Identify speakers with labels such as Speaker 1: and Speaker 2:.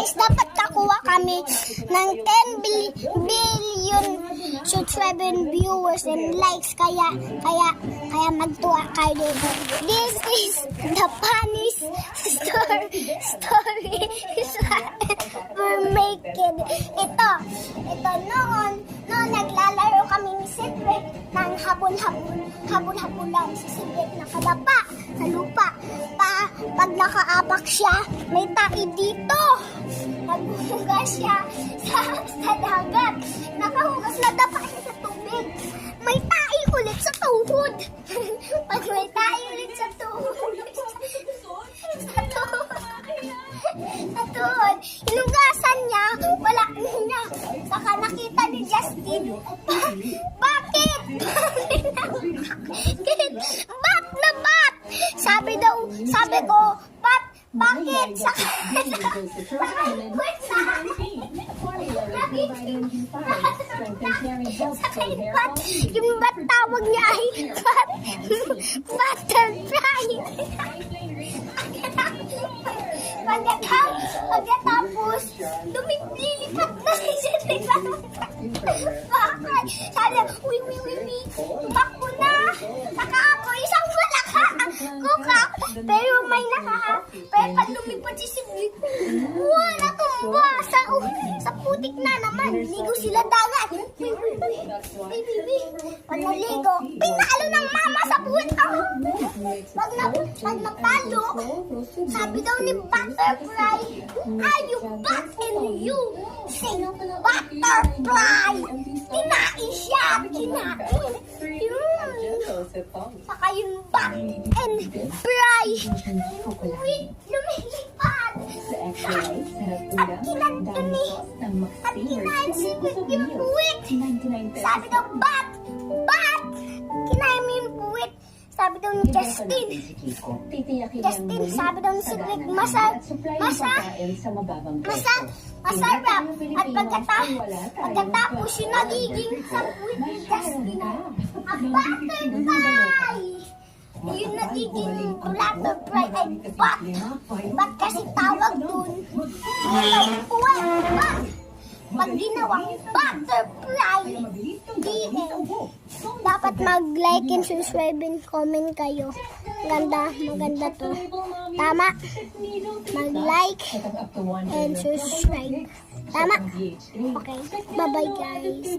Speaker 1: guys, dapat kakuha kami ng 10 billion subscriber viewers and likes. Kaya magtuwa kayo. This is the funniest story we're making. Ito noon naglalaro kami ni Cedric ng habon-habulan. Si Cedric nakadapa sa lupa. Pag nakaapak siya, may tai dito. Naghuhugas siya sa dagat. Nakahugas na dapa siya sa tubig. May tai ulit sa tuhod. Pag may tai ulit sa tuhod. Hinugasan niya, wala niya. Saka nakita ni Justin, bakit? Bat na bat! Sabi ko, bakit? Saka yung bat tawag niya ay butterfly. Pagkatapos, lumilipat na si Cedric. Bakit? Sabi, uy, tumakbo na. Saka ako, isang malaka. Kukak. Pero pero pag lumipad si Cedric, wala tumba. Sa putik na naman. Ligo sila dagat. Pag naligo, pinalo ng mama sa puwit. Pag napalo, sabi daw ni Butterfly, are you back and you say Butterfly? Kinain siya, Saka yung back and fly, lumilipad. At kinain si yung puwit. Sabi daw, bat, kinain mo yung puwit. Sabi daw ni Justin, sabi daw ni Cedric, masarap. At pagkatapos yung nagiging sapuit ni Justin, a butterfly. Yung nagiging butterfly ay bat. Bat kasi tawag dun. Pag ginawang butterfly, dapat mag-like and subscribe and comment kayo. Maganda to. Tama? Mag-like and subscribe. Tama? Okay. Bye-bye guys.